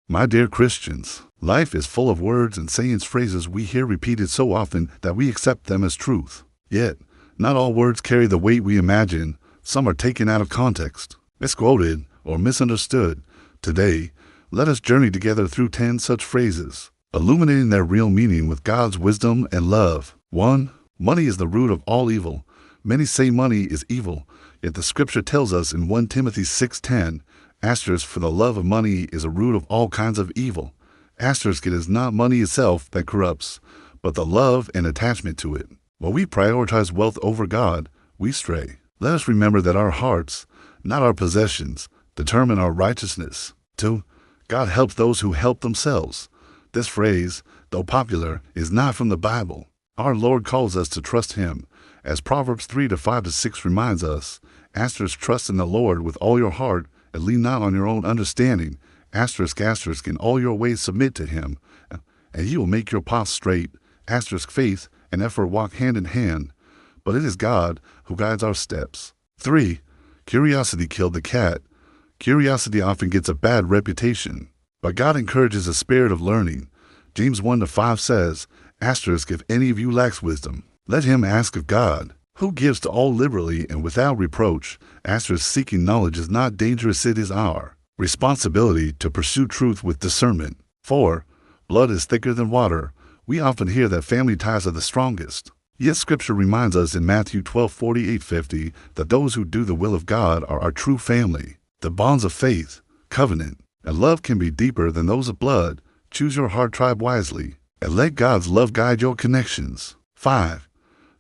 My dear Christians, life is full of words and sayings, phrases we hear repeated so often that we accept them as truth. Yet, not all words carry the weight we imagine. Some are taken out of context, misquoted, or misunderstood. Today, let us journey together through 10 such phrases, illuminating their real meaning with God's wisdom and love. 1. Money is the root of all evil. Many say money is evil, yet the scripture tells us in 1 Timothy 6:10, for the love of money is a root of all kinds of evil. It is not money itself that corrupts, but the love and attachment to it. When we prioritize wealth over God, we stray. Let us remember that our hearts, not our possessions, determine our righteousness. 2. God helps those who help themselves. This phrase, though popular, is not from the Bible. Our Lord calls us to trust Him. As Proverbs 3:5-6 reminds us, trust in the Lord with all your heart and lean not on your own understanding. In all your ways submit to Him, and He will make your paths straight. Faith and effort walk hand in hand, but it is God who guides our steps. 3. Curiosity killed the cat. Curiosity often gets a bad reputation, but God encourages a spirit of learning. James 1:5 says, if any of you lacks wisdom, let him ask of God, who gives to all liberally and without reproach. Seeking knowledge is not dangerous, it is our responsibility to pursue truth with discernment. 4. Blood is thicker than water. We often hear that family ties are the strongest. Yet Scripture reminds us in Matthew 12:48-50 that those who do the will of God are our true family. The bonds of faith, covenant, and love can be deeper than those of blood. Choose your heart tribe wisely, and let God's love guide your connections. 5.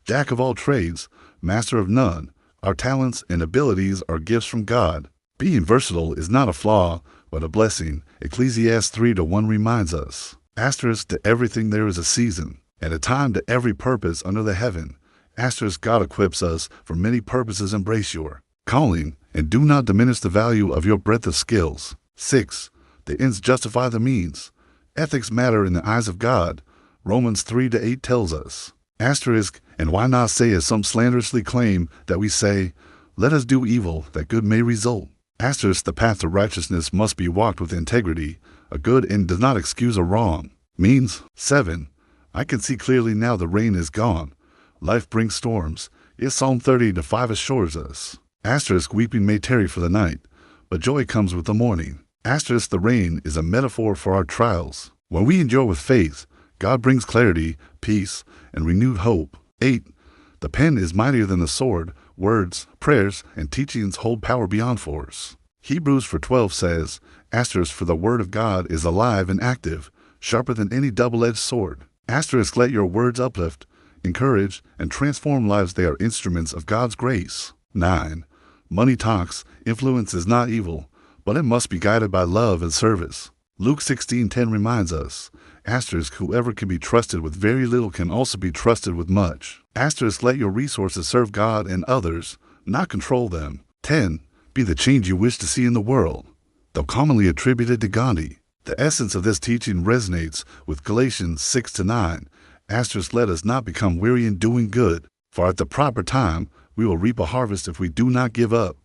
Jack of all trades, master of none. Our talents and abilities are gifts from God. Being versatile is not a flaw, but a blessing. Ecclesiastes 3:1 reminds us. To everything there is a season, and a time to every purpose under the heaven. God equips us for many purposes. Embrace your calling, and do not diminish the value of your breadth of skills. 6. The ends justify the means. Ethics matter in the eyes of God. Romans 3:8 tells us. And why not say, as some slanderously claim, that we say, let us do evil that good may result. The path to righteousness must be walked with integrity. A good end does not excuse a wrong. Means. 7. I can see clearly now the rain is gone. Life brings storms. Psalm 30:5 assures us. Weeping may tarry for the night, but joy comes with the morning. The rain is a metaphor for our trials. When we endure with faith, God brings clarity, peace, and renewed hope. 8. The pen is mightier than the sword. Words, prayers, and teachings hold power beyond force. Hebrews 4:12 says, for the word of God is alive and active, sharper than any double-edged sword. Let your words uplift, encourage, and transform lives. They are instruments of God's grace. 9. Money talks. Influence is not evil, but it must be guided by love and service. Luke 16:10 reminds us, whoever can be trusted with very little can also be trusted with much. Let your resources serve God and others, not control them. 10. Be the change you wish to see in the world. Though commonly attributed to Gandhi, the essence of this teaching resonates with Galatians 6:9. Let us not become weary in doing good, for at the proper time we will reap a harvest if we do not give up.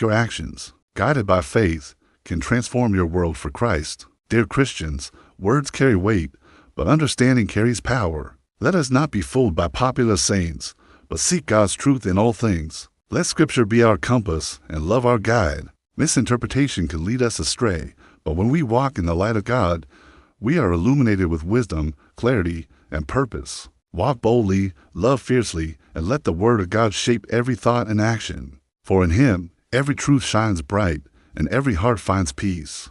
Your actions, guided by faith, can transform your world for Christ. Dear Christians, words carry weight, but understanding carries power. Let us not be fooled by popular sayings, but seek God's truth in all things. Let Scripture be our compass and love our guide. Misinterpretation can lead us astray, but when we walk in the light of God, we are illuminated with wisdom, clarity, and purpose. Walk boldly, love fiercely, and let the Word of God shape every thought and action. For in Him, every truth shines bright, and every heart finds peace.